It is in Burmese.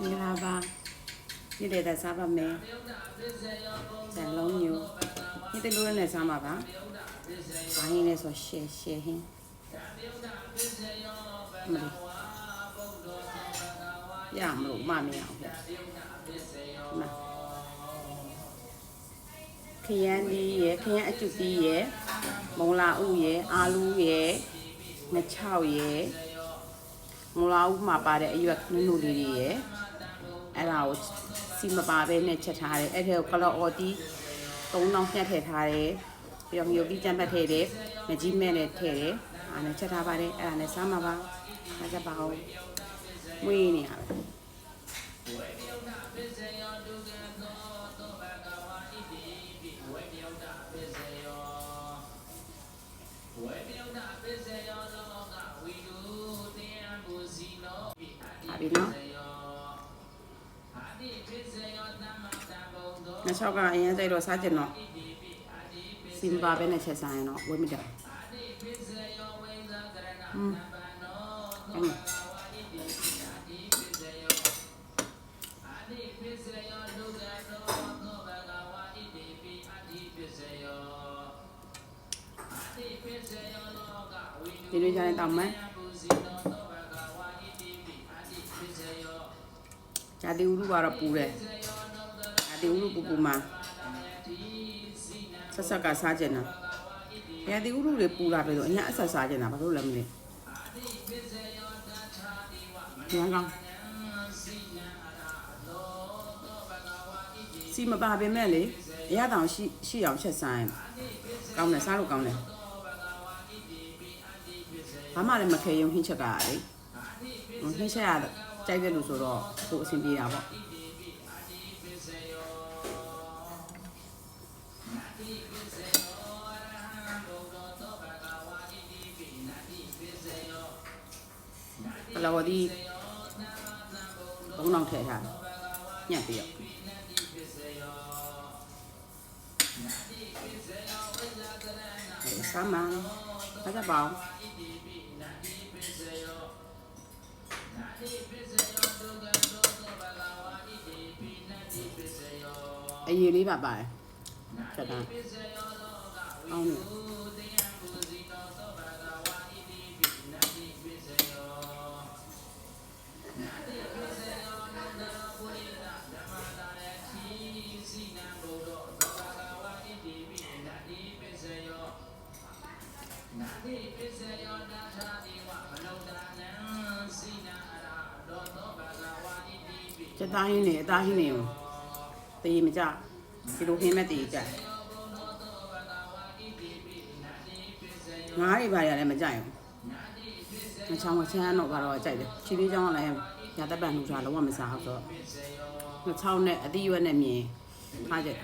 မင်္ဂလာပါနေ့တဲ့စားပါမယ်ဇန်လုံးမျိုးနေ့တဲ့လို့လည်းစားမှာပါဘာဟင်းလဲဆိုရှယ်ဟင်းမလို့ရမလို့မမရအောင်ခရမ်းဒီရယ်ခရမ်းအကျုပ်တီးရယ်မုံလာဥရယ်အာလူးရယ်ငချောက်ရယ်မုံလာဥမှာပါတဲ့အရွက်နုနုလေးတွေရယ်အဲ့ဒါကိုစီမပါပဲနဲ့ချက်ထားတယ်အဲ့ဒါကိုကလော်အော်တီ3000ညှက်ထည့်ထားတယ်ပြီးတော့မြို့ပြီးကြမ်းပတ်ထည့်တယ်မကြီးမဲ့နဲ့ထည့်တယ်အားနဲ့ချက်ထားပါတယ်အဲ့ဒါနဲ့စားမှာပါအားချက်ပါအောင်မွေးနေရပဲဟာပြီနော်မချောက်ကအရင်စိတ်တော့စားကျင်တော့စီမပါပဲနဲ့ချက်စားရင်တော့ဝယ်မိတယ်ဒီလိုကြရင်တောင်းမယ်ဂျာတီဥလူကတော့ပူတယ်ဂျာတီဥလူပူမှာဆက်ဆက်ကစားကျင်တာဂျာတီဥလူတွေပူလာပြီဆိုအညာအဆက်စားကျင်တာဘာလို့လဲမလဲညောင်းကောင်းစီမပါပဲမဲ့လေအရတောင်ရှိအောင်ချက်စားရင်ကောင်းတယ်စားလို့ကောင်းတယ်ဘာမှလည်းမခဲရုံဟင်းချက်ကလေဟင်းချက်ရကြိုက်တယ်လို့ဆိုတော့ကိုအဆင်ပြေတာပေါ့ဘလောဒီဘုံအောင်ထည့်ထားညက်ပြီးတော့စားမှာဘာကြပါအရေးလေးပါပါတယ်ချက်တာအောင်းနေချက်သားဟင်းနေအသားဟင်းနေကိုတေးမကြဒီလိုဟင်းမဲ့တေးကြငါးတွေပါရတယ်မကြိုက်ဘူးငချောင်းချမ်းတော့ကတော့ကြိုက်တယ်ချီလေးချောင်းကလည်းညာတက်ပန်နှူချလုံးဝမစားဘူးဆိုတော့ငချောင်းနဲ့အသီးရွက်နဲ့မြင်ထားကြတယ်